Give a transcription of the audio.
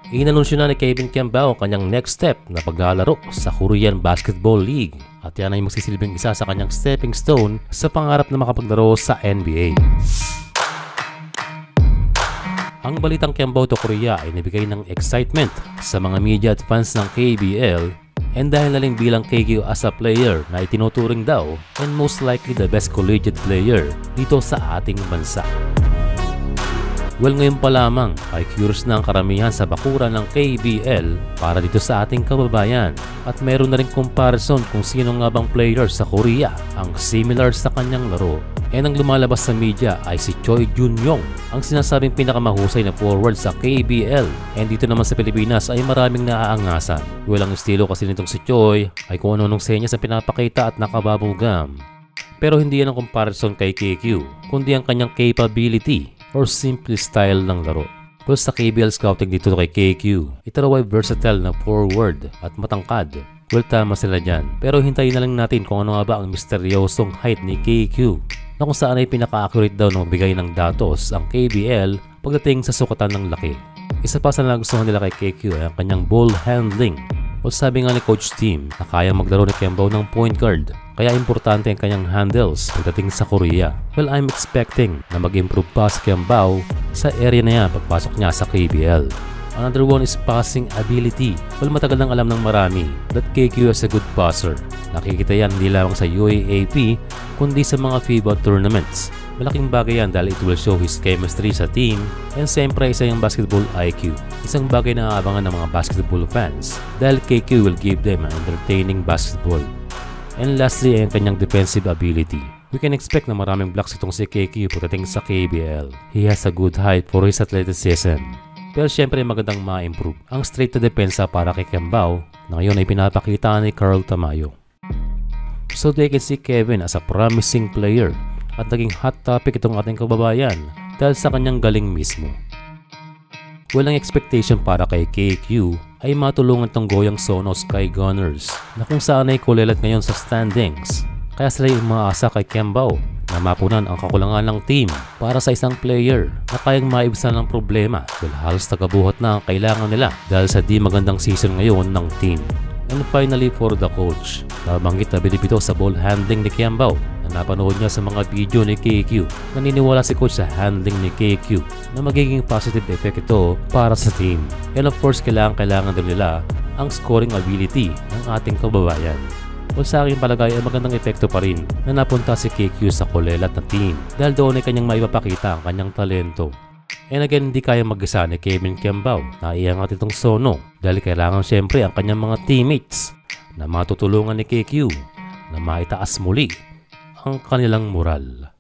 Inanunsyo na ni Kevin Kiambao ang kanyang next step na paglalaro sa Korean Basketball League at yan ay magsisilbing isa sa kanyang stepping stone sa pangarap na makapaglaro sa NBA. Ang balitang Kiambao to Korea ay nabigay ng excitement sa mga media at fans ng KBL and dahil naling bilang KQ as a player na itinuturing daw and most likely the best collegiate player dito sa ating bansa. Well, ngayon pa lamang ay curious na ang karamihan sa bakuran ng KBL para dito sa ating kababayan at meron na rin comparison kung sino nga bang player sa Korea ang similar sa kanyang laro. And ang lumalabas sa media ay si Choi Jun-yong, ang sinasabing pinakamahusay na forward sa KBL. And dito naman sa Pilipinas ay maraming naaangasan. Well, ang estilo kasi nitong si Choi ay kung ano-anong senyas ang pinapakita at nakabubble-gum. Pero hindi yan ang comparison kay KQ, kundi ang kanyang capability or simple style ng laro. Well, sa KBL scouting dito kay KQ, ito raw ay versatile na forward at matangkad. Well, tama sila dyan. Pero hintayin na lang natin kung ano nga ba ang misteryosong height ni KQ na kung saan ay pinaka-accurate daw ng bigay ng datos ang KBL pagdating sa sukatan ng laki. Isa pa sa nagustuhan nila kay KQ ay ang kanyang ball handling. Well, sabi nga ni Coach Tim na kayang maglaro ni Kiambao ng point guard. Kaya importante ang kanyang handles pagdating sa Korea. Well, I'm expecting na mag-improve pa si Kiambao sa area na yan pagpasok niya sa KBL. Another one is passing ability. Well, matagal nang alam ng marami that KQ is a good passer. Nakikita yan hindi lamang sa UAAP kundi sa mga FIBA tournaments. Malaking bagay yan dahil it will show his chemistry sa team and siyempre isa yung basketball IQ. Isang bagay na aabangan ng mga basketball fans dahil KQ will give them an entertaining basketball. And lastly ay ang kanyang defensive ability. We can expect na maraming blocks itong si KQ pagdating sa KBL. He has a good height for his athleticism. Pero syempre magandang ma-improve ang straight to depensa para kay Kiambao na ngayon ay pinapakita ni Carl Tamayo. So they can see Kevin as a promising player at naging hot topic itong ating kababayan dahil sa kanyang galing mismo. Walang expectation para kay KQ ay matulungan tong Goyang Sono Sky Gunners na kung saan ay kulelat ngayon sa standings. Kaya sila yung umaasa kay Kiambao na mapunan ang kakulangan ng team para sa isang player na kayang maibsan ng problema dahil halos tagabuhat na ang kailangan nila dahil sa di magandang season ngayon ng team. And finally for the coach, nabanggit na bilib ito sa ball handling ni Kiambao na napanood niya sa mga video ni KQ. Naniniwala si coach sa handling ni KQ na magiging positive effect ito para sa team. And of course, kailangan din nila ang scoring ability ng ating kababayan. Well, sa aking palagay ay magandang epekto pa rin na napunta si KQ sa kulelat na team dahil doon ay kanyang maipapakita ang kanyang talento. And again, hindi kaya mag-isa ni Kevin Kiambao na iangat itong Sono dahil kailangan syempre ang kanyang mga teammates na matutulungan ni KQ na maitaas muli ang kanilang moral.